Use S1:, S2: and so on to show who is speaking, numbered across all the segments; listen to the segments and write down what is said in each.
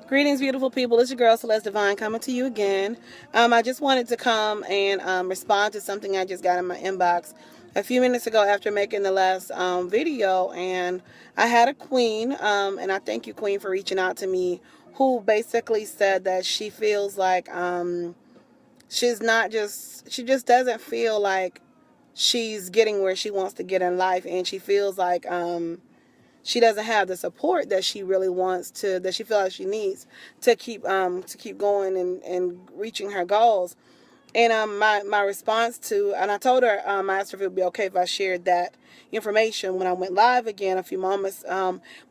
S1: Greetings, beautiful people. It's your girl Celeste Divine coming to you again. I just wanted to come and respond to something I just got in my inbox a few minutes ago after making the last video, and I had a queen, and I thank you, Queen, for reaching out to me, who basically said that she feels like she just doesn't feel like she's getting where she wants to get in life, and she feels like she doesn't have the support that she really wants to, that she feels like she needs to keep going and reaching her goals. And my response to, and I told her, I asked her if it would be okay if I shared that information when I went live again a few moments,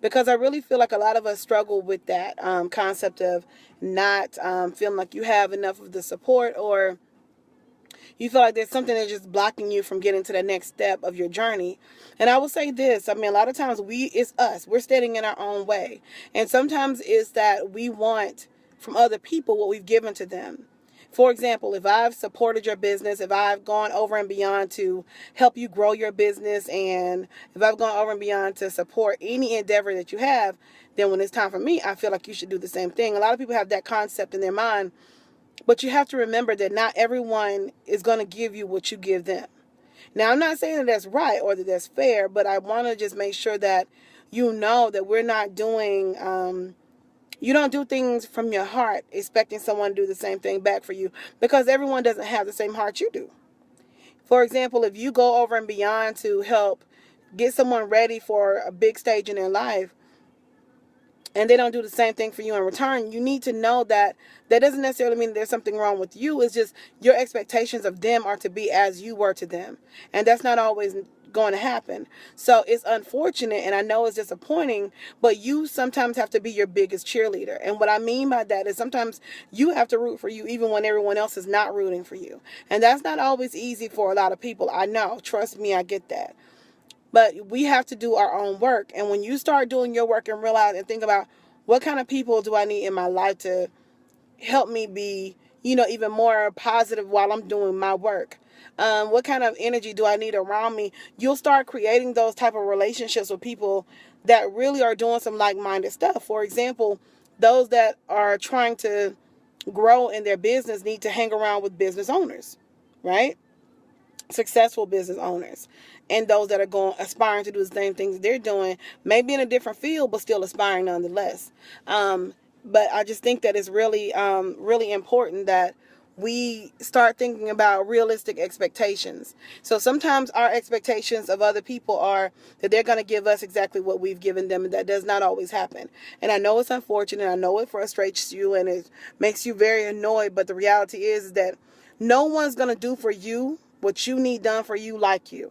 S1: because I really feel like a lot of us struggle with that concept of not feeling like you have enough of the support, or you feel like there's something that's just blocking you from getting to the next step of your journey. And I will say this, I mean, a lot of times it's us. We're standing in our own way. And sometimes it's that we want from other people what we've given to them. For example, if I've supported your business, if I've gone over and beyond to help you grow your business, and if I've gone over and beyond to support any endeavor that you have, then when it's time for me, I feel like you should do the same thing. A lot of people have that concept in their mind, but you have to remember that not everyone is going to give you what you give them. Now, I'm not saying that that's right or that that's fair, but I want to just make sure that you know that we're not doing, you don't do things from your heart expecting someone to do the same thing back for you, because everyone doesn't have the same heart you do. For example, if you go over and beyond to help get someone ready for a big stage in their life, and they don't do the same thing for you in return, you need to know that that doesn't necessarily mean there's something wrong with you. It's just your expectations of them are to be as you were to them. And that's not always going to happen. So it's unfortunate, and I know it's disappointing, but you sometimes have to be your biggest cheerleader. And what I mean by that is sometimes you have to root for you even when everyone else is not rooting for you. And that's not always easy for a lot of people. I know. Trust me, I get that. But we have to do our own work. And when you start doing your work and realize and think about, what kind of people do I need in my life to help me be, even more positive while I'm doing my work? What kind of energy do I need around me? You'll start creating those type of relationships with people that really are doing some like-minded stuff. For example, those that are trying to grow in their business need to hang around with business owners, right? Successful business owners, and those that are going aspiring to do the same things they're doing, maybe in a different field but still aspiring nonetheless. But I just think that it's really important that we start thinking about realistic expectations. So sometimes our expectations of other people are that they're going to give us exactly what we've given them, and that does not always happen. And I know it's unfortunate, I know it frustrates you, and it makes you very annoyed, but the reality is that no one's going to do for you what you need done for you like you.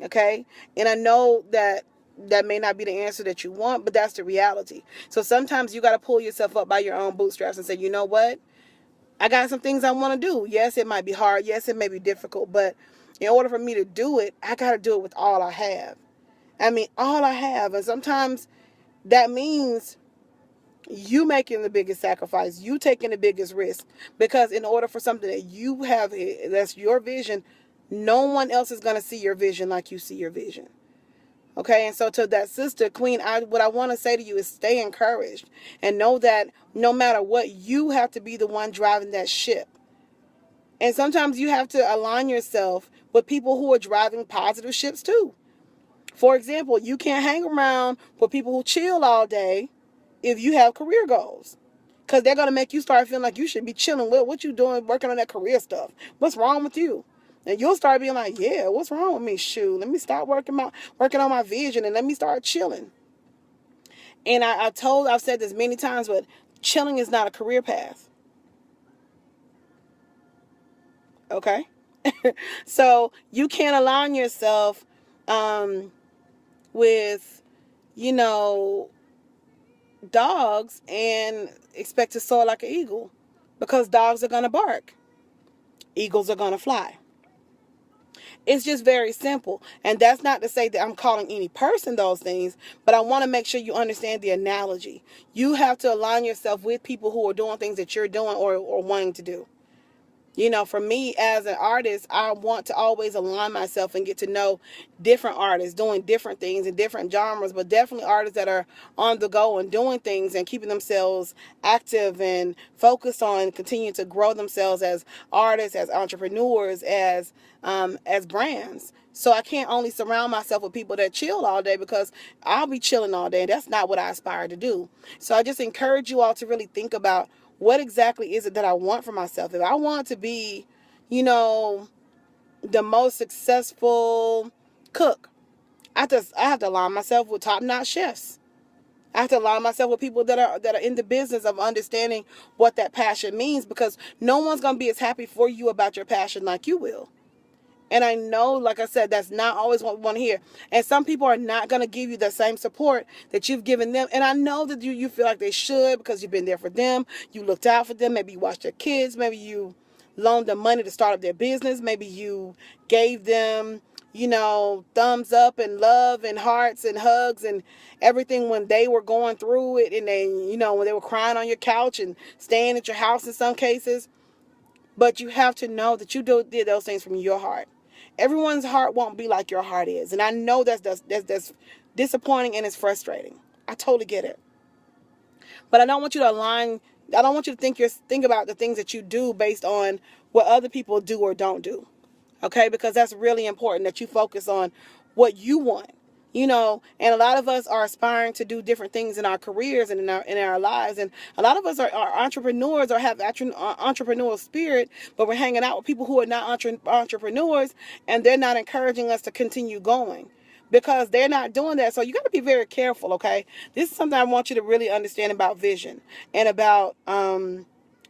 S1: Okay? And I know that that may not be the answer that you want, but that's the reality. So sometimes you got to pull yourself up by your own bootstraps and say, you know what? I got some things I want to do. Yes, it might be hard. Yes, it may be difficult. But in order for me to do it, I got to do it with all I have. I mean, all I have. And sometimes that means you making the biggest sacrifice, you taking the biggest risk, because in order for something that you have, that's your vision, no one else is going to see your vision like you see your vision. Okay, and so to that sister, Queen, what I want to say to you is stay encouraged and know that no matter what, you have to be the one driving that ship. And sometimes you have to align yourself with people who are driving positive ships too. For example, you can't hang around with people who chill all day if you have career goals, because they're going to make you start feeling like you should be chilling. What you doing working on that career stuff? What's wrong with you? And you'll start being like, yeah, what's wrong with me? Shoot, let me start working on my vision, and let me start chilling. And I've said this many times, but chilling is not a career path. Okay? So you can't align yourself with, dogs and expect to soar like an eagle, because dogs are going to bark. Eagles are going to fly. It's just very simple. And that's not to say that I'm calling any person those things, but I want to make sure you understand the analogy. You have to align yourself with people who are doing things that you're doing or wanting to do. You know, for me as an artist, I want to always align myself and get to know different artists doing different things in different genres, but definitely artists that are on the go and doing things and keeping themselves active and focused on continuing to grow themselves as artists, as entrepreneurs, as brands. So I can't only surround myself with people that chill all day, because I'll be chilling all day, and that's not what I aspire to do. So I just encourage you all to really think about, what exactly is it that I want for myself? If I want to be, you know, the most successful cook, I have to align myself with top-notch chefs. I have to align myself with people that are in the business of understanding what that passion means, because no one's going to be as happy for you about your passion like you will. And I know, like I said, that's not always what we want to hear. And some people are not going to give you the same support that you've given them. And I know that you feel like they should, because you've been there for them. You looked out for them. Maybe you watched their kids. Maybe you loaned them money to start up their business. Maybe you gave them, you know, thumbs up and love and hearts and hugs and everything when they were going through it. And they, you know, when they were crying on your couch and staying at your house in some cases. But you have to know that you did those things from your heart. Everyone's heart won't be like your heart is. And I know that's disappointing and it's frustrating. I totally get it. But I don't want you to I don't want you to think about the things that you do based on what other people do or don't do. Okay? Because that's really important, that you focus on what you want. You know, and a lot of us are aspiring to do different things in our careers and in our lives. And a lot of us are entrepreneurs or have entrepreneurial spirit, but we're hanging out with people who are not entrepreneurs, and they're not encouraging us to continue going, because they're not doing that. So you got to be very careful, okay? This is something I want you to really understand about vision and about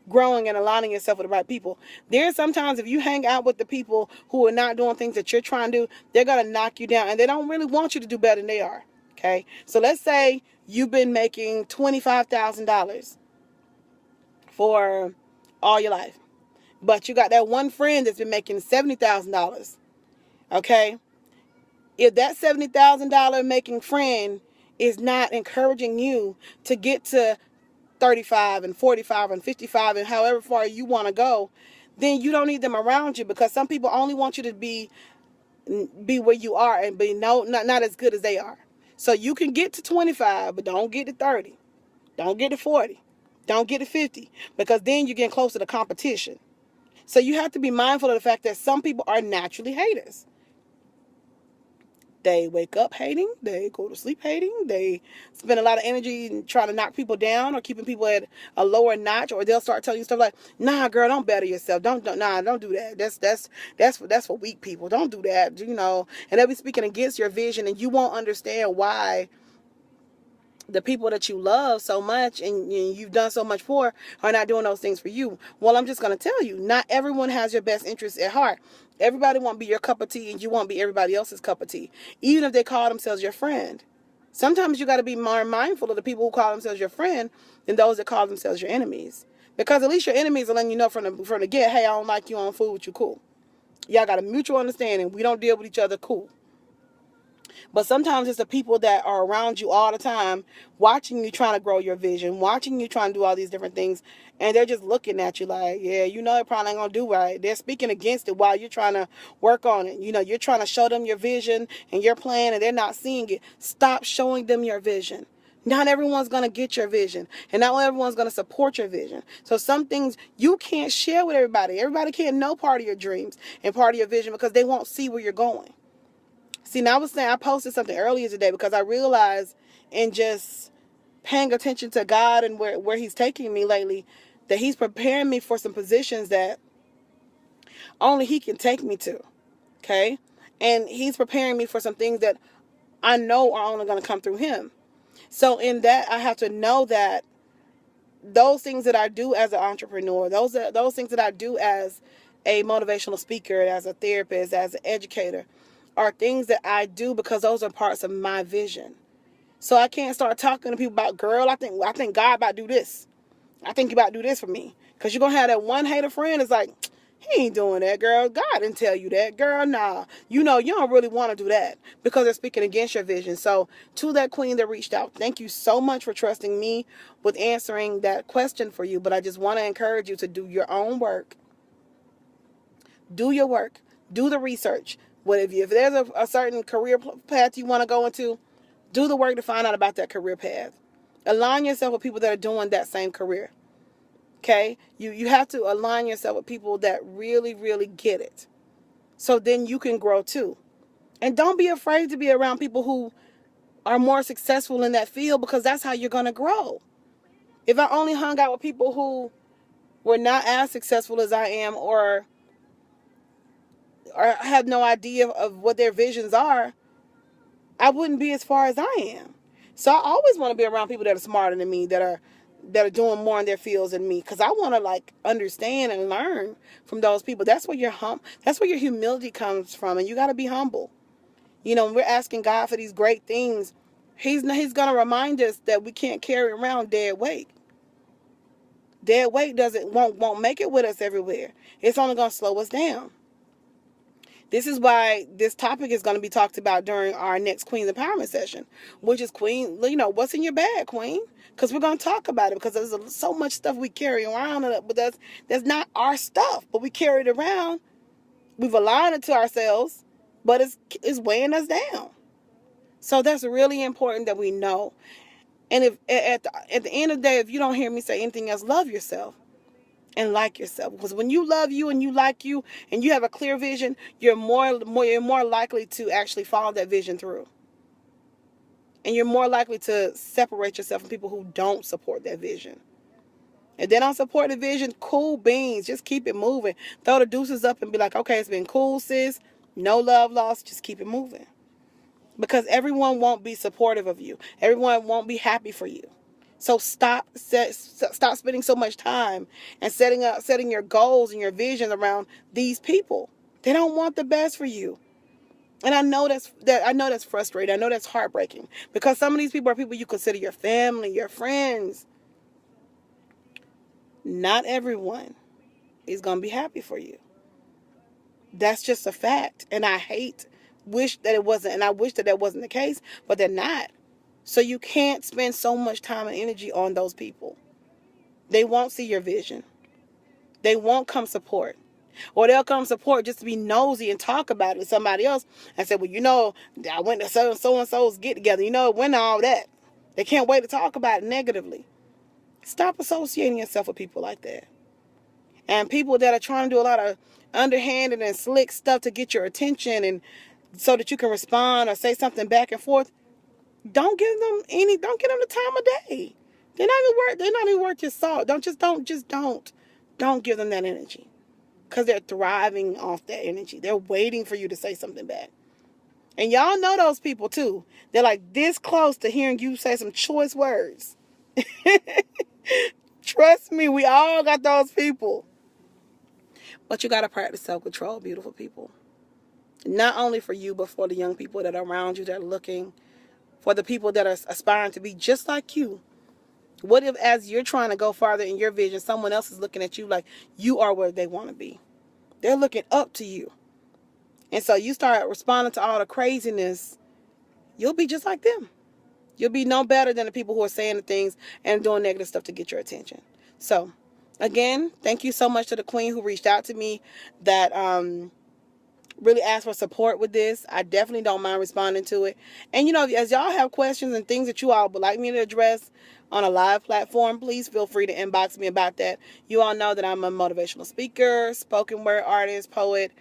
S1: growing and aligning yourself with the right people. There's sometimes, if you hang out with the people who are not doing things that you're trying to do, they're going to knock you down, and they don't really want you to do better than they are. Okay. So let's say you've been making $25,000 for all your life, but you got that one friend that's been making $70,000. Okay. If that $70,000 making friend is not encouraging you to get to 35 and 45 and 55 and however far you want to go, then you don't need them around you, because some people only want you to be where you are and be not as good as they are. So you can get to 25, but don't get to 30. Don't get to 40. Don't get to 50, because then you're getting closer to competition. So you have to be mindful of the fact that some people are naturally haters. They wake up hating. They go to sleep hating. They spend a lot of energy trying to knock people down or keeping people at a lower notch. Or they'll start telling you stuff like, "Nah, girl, don't better yourself. Don't do that. That's for weak people. Don't do that." You know, and they'll be speaking against your vision, and you won't understand why the people that you love so much and you've done so much for are not doing those things for you. Well, I'm just going to tell you, not everyone has your best interests at heart. Everybody won't be your cup of tea, and you won't be everybody else's cup of tea, even if they call themselves your friend. Sometimes you got to be more mindful of the people who call themselves your friend than those that call themselves your enemies. Because at least your enemies are letting you know from the get, hey, I don't like you, I don't fool with you, cool. Y'all got a mutual understanding. We don't deal with each other, cool. But sometimes it's the people that are around you all the time, watching you trying to grow your vision, watching you trying to do all these different things, and they're just looking at you like, yeah, you know, they're probably not going to do right. They're speaking against it while you're trying to work on it. You know, you're trying to show them your vision and your plan, and they're not seeing it. Stop showing them your vision. Not everyone's going to get your vision, and not everyone's going to support your vision. So some things you can't share with everybody. Everybody can't know part of your dreams and part of your vision, because they won't see where you're going. See, now I posted something earlier today because I realized, in just paying attention to God and where he's taking me lately, that he's preparing me for some positions that only he can take me to. Okay? And he's preparing me for some things that I know are only going to come through him. So in that, I have to know that those things that I do as an entrepreneur, those things that I do as a motivational speaker, as a therapist, as an educator, are things that I do because those are parts of my vision. So I can't start talking to people about, girl, I think God about to do this. I think he about to do this for me. Because you're going to have that one hater friend that's like, he ain't doing that, girl. God didn't tell you that. Girl, nah. You know, you don't really want to do that because they're speaking against your vision. So to that queen that reached out, thank you so much for trusting me with answering that question for you. But I just want to encourage you to do your own work. Do your work. Do the research. If there's a certain career path you want to go into, do the work to find out about that career path. Align yourself with people that are doing that same career. Okay? You have to align yourself with people that really, really get it. So then you can grow too. And don't be afraid to be around people who are more successful in that field, because that's how you're going to grow. If I only hung out with people who were not as successful as I am, or have no idea of what their visions are, I wouldn't be as far as I am. So I always want to be around people that are smarter than me, that are doing more in their fields than me, because I want to like understand and learn from those people. That's where your humility comes from, and you got to be humble. You know, when we're asking God for these great things, He's going to remind us that we can't carry around dead weight. Dead weight won't make it with us everywhere. It's only going to slow us down. This is why this topic is going to be talked about during our next Queen's Empowerment session, which is Queen, what's in your bag, Queen? Because we're going to talk about it, because there's so much stuff we carry around with us that's not our stuff, but we carry it around. We've aligned it to ourselves, but it's weighing us down. So that's really important that we know. And if at the end of the day, if you don't hear me say anything else, love yourself. And like yourself, because when you love you and you like you and you have a clear vision, you're more likely to actually follow that vision through, and you're more likely to separate yourself from people who don't support that vision. If they don't support the vision, cool beans, just keep it moving. Throw the deuces up and be like, okay, it's been cool, sis, no love lost, just keep it moving, because everyone won't be supportive of you. Everyone won't be happy for you. So stop spending so much time and setting your goals and your vision around these people. They don't want the best for you. And I know that's frustrating. I know that's heartbreaking, because some of these people are people you consider your family, your friends. Not everyone is going to be happy for you. That's just a fact. And I wish that it wasn't, and I wish that wasn't the case, but they're not. So you can't spend so much time and energy on those people. They won't see your vision. They won't come support. Or they'll come support just to be nosy and talk about it with somebody else and say, well, I went to so-and-so's get together. It went all that. They can't wait to talk about it negatively. Stop associating yourself with people like that. And people that are trying to do a lot of underhanded and slick stuff to get your attention, and so that you can respond or say something back and forth. Don't give them the time of day. They're not even worth your salt. Don't give them that energy, because they're thriving off that energy. They're waiting for you to say something back. And y'all know those people too. They're like this close to hearing you say some choice words. Trust me, we all got those people. But you got to practice self-control, beautiful people. Not only for you, but for the young people that are around you, that are looking, for the people that are aspiring to be just like you. What if, as you're trying to go farther in your vision, someone else is looking at you like you are where they want to be? They're looking up to you. And so you start responding to all the craziness, you'll be just like them. You'll be no better than the people who are saying the things and doing negative stuff to get your attention. So, again, thank you so much to the queen who reached out to me, that really asked for support with this. I definitely don't mind responding to it. And, as y'all have questions and things that you all would like me to address on a live platform, please feel free to inbox me about that. You all know that I'm a motivational speaker, spoken word artist, poet,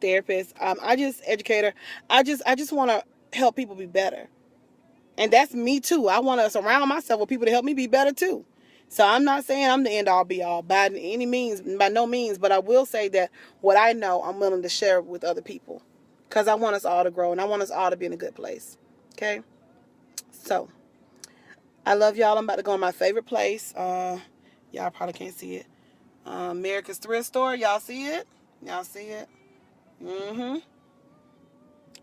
S1: therapist. Educator. I just want to help people be better. And that's me too. I want to surround myself with people to help me be better too. So I'm not saying I'm the end all be all by no means, but I will say that what I know, I'm willing to share with other people, because I want us all to grow, and I want us all to be in a good place. Okay? So I love y'all. I'm about to go in my favorite place. Y'all probably can't see it. America's Thrift Store. Y'all see it? Y'all see it? Mm-hmm.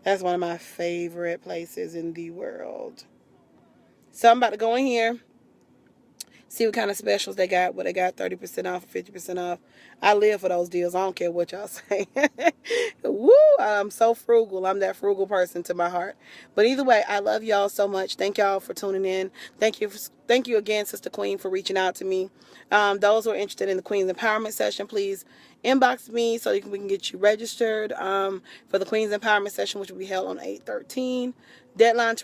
S1: That's one of my favorite places in the world. So I'm about to go in here, See what kind of specials they got, what they got 30% off or 50% off. I live for those deals. I don't care what y'all say. Woo! I'm so frugal. I'm that frugal person to my heart. But either way, I love y'all so much. Thank y'all for tuning in. Thank you again, Sister Queen, for reaching out to me. Those who are interested in the Queen's Empowerment session, please inbox me so we can get you registered for the Queen's Empowerment session, which will be held on 8/13. Deadline